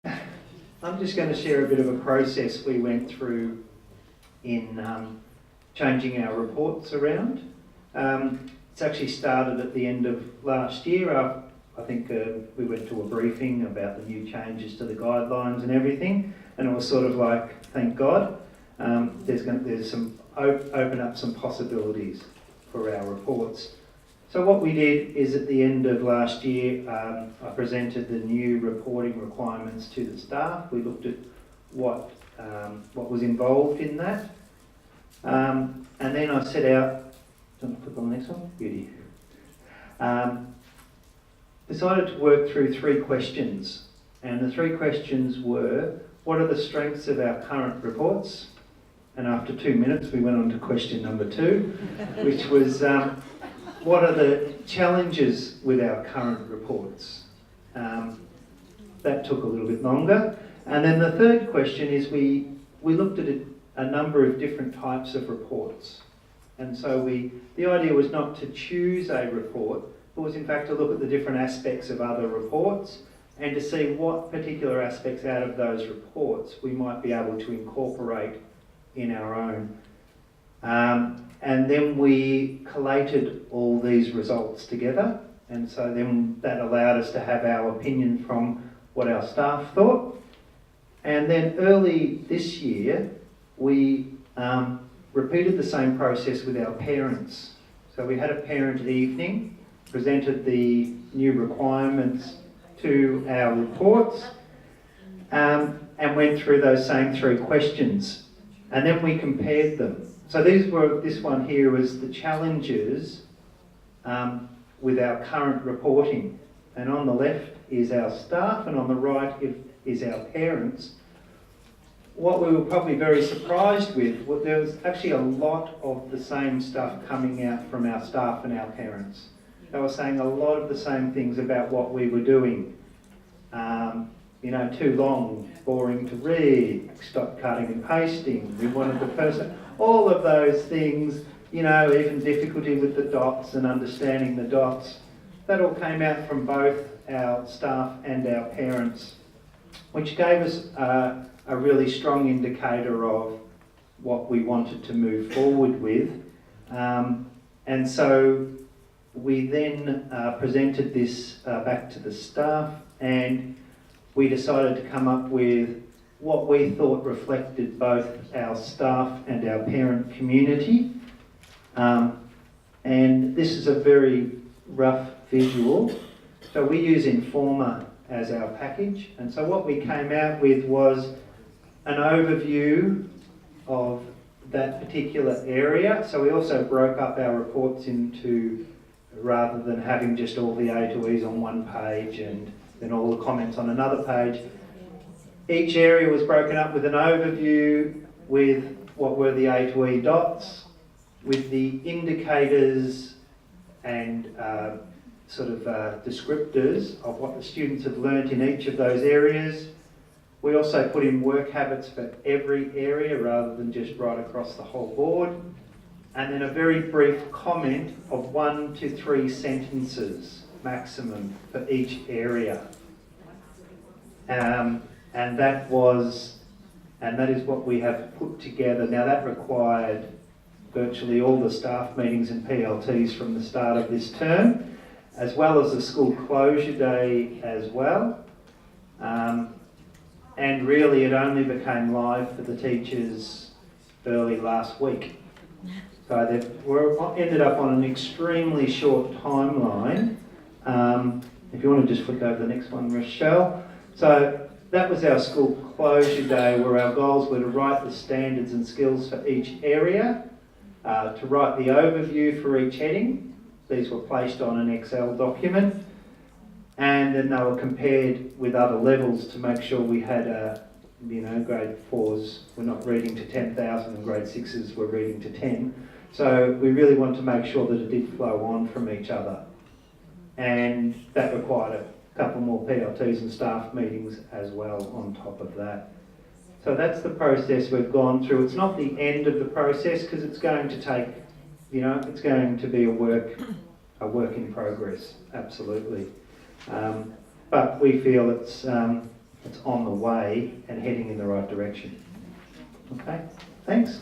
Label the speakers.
Speaker 1: I'm just going to share a bit of a process we went through in changing our reports around. It's actually started at the end of last year. I think we went to a briefing about the new changes to the guidelines and everything, and it was sort of like, thank God, there's some open up some possibilities for our reports. So what we did is at the end of last year, I presented the new reporting requirements to the staff. We looked at what was involved in that. And then I set out, do you want to click on the next one? Beauty. Decided to work through 3 questions. And the 3 questions were, what are the strengths of our current reports? And after 2 minutes, we went on to question number 2, which was, what are the challenges with our current reports? That took a little bit longer. And then the third question is we looked at a number of different types of reports. And so the idea was not to choose a report, but was in fact to look at the different aspects of other reports and to see what particular aspects out of those reports we might be able to incorporate in our own. And then we collated all these results together, and so then that allowed us to have our opinion from what our staff thought. And then early this year, we repeated the same process with our parents. So we had a parent evening, presented the new requirements to our reports, and went through those same 3 questions. And then we compared them. So this one here was the challenges with our current reporting. And on the left is our staff, and on the right is our parents. What we were probably very surprised with, there was actually a lot of the same stuff coming out from our staff and our parents. They were saying a lot of the same things about what we were doing. Too long, boring to read, stop cutting and pasting, we wanted the person, all of those things, even difficulty with the dots and understanding the dots. That all came out from both our staff and our parents, which gave us a really strong indicator of what we wanted to move forward with. And so we then presented this back to the staff, and we decided to come up with what we thought reflected both our staff and our parent community. And this is a very rough visual. So we use Informa as our package. And so what we came out with was an overview of that particular area. So we also broke up our reports into, rather than having just all the A to E's on one page and then all the comments on another page, each area was broken up with an overview with what were the A to E dots, with the indicators and descriptors of what the students have learnt in each of those areas. We also put in work habits for every area rather than just right across the whole board. And then a very brief comment of 1 to 3 sentences maximum for each area. And that is what we have put together. Now that required virtually all the staff meetings and PLTs from the start of this term, as well as the school closure day as well. And really it only became live for the teachers early last week. So they ended up on an extremely short timeline. If you want to just flick over the next one, Rochelle. So that was our school closure day, where our goals were to write the standards and skills for each area, to write the overview for each heading. These were placed on an Excel document, and then they were compared with other levels to make sure we had grade 4s were not reading to 10,000 and grade 6s were reading to 10. So we really want to make sure that it did flow on from each other. And that required a couple more PLTs and staff meetings as well on top of that. So that's the process we've gone through. It's not the end of the process, because it's going to take, it's going to be a work in progress, absolutely. But we feel it's it's on the way and heading in the right direction. Okay, thanks.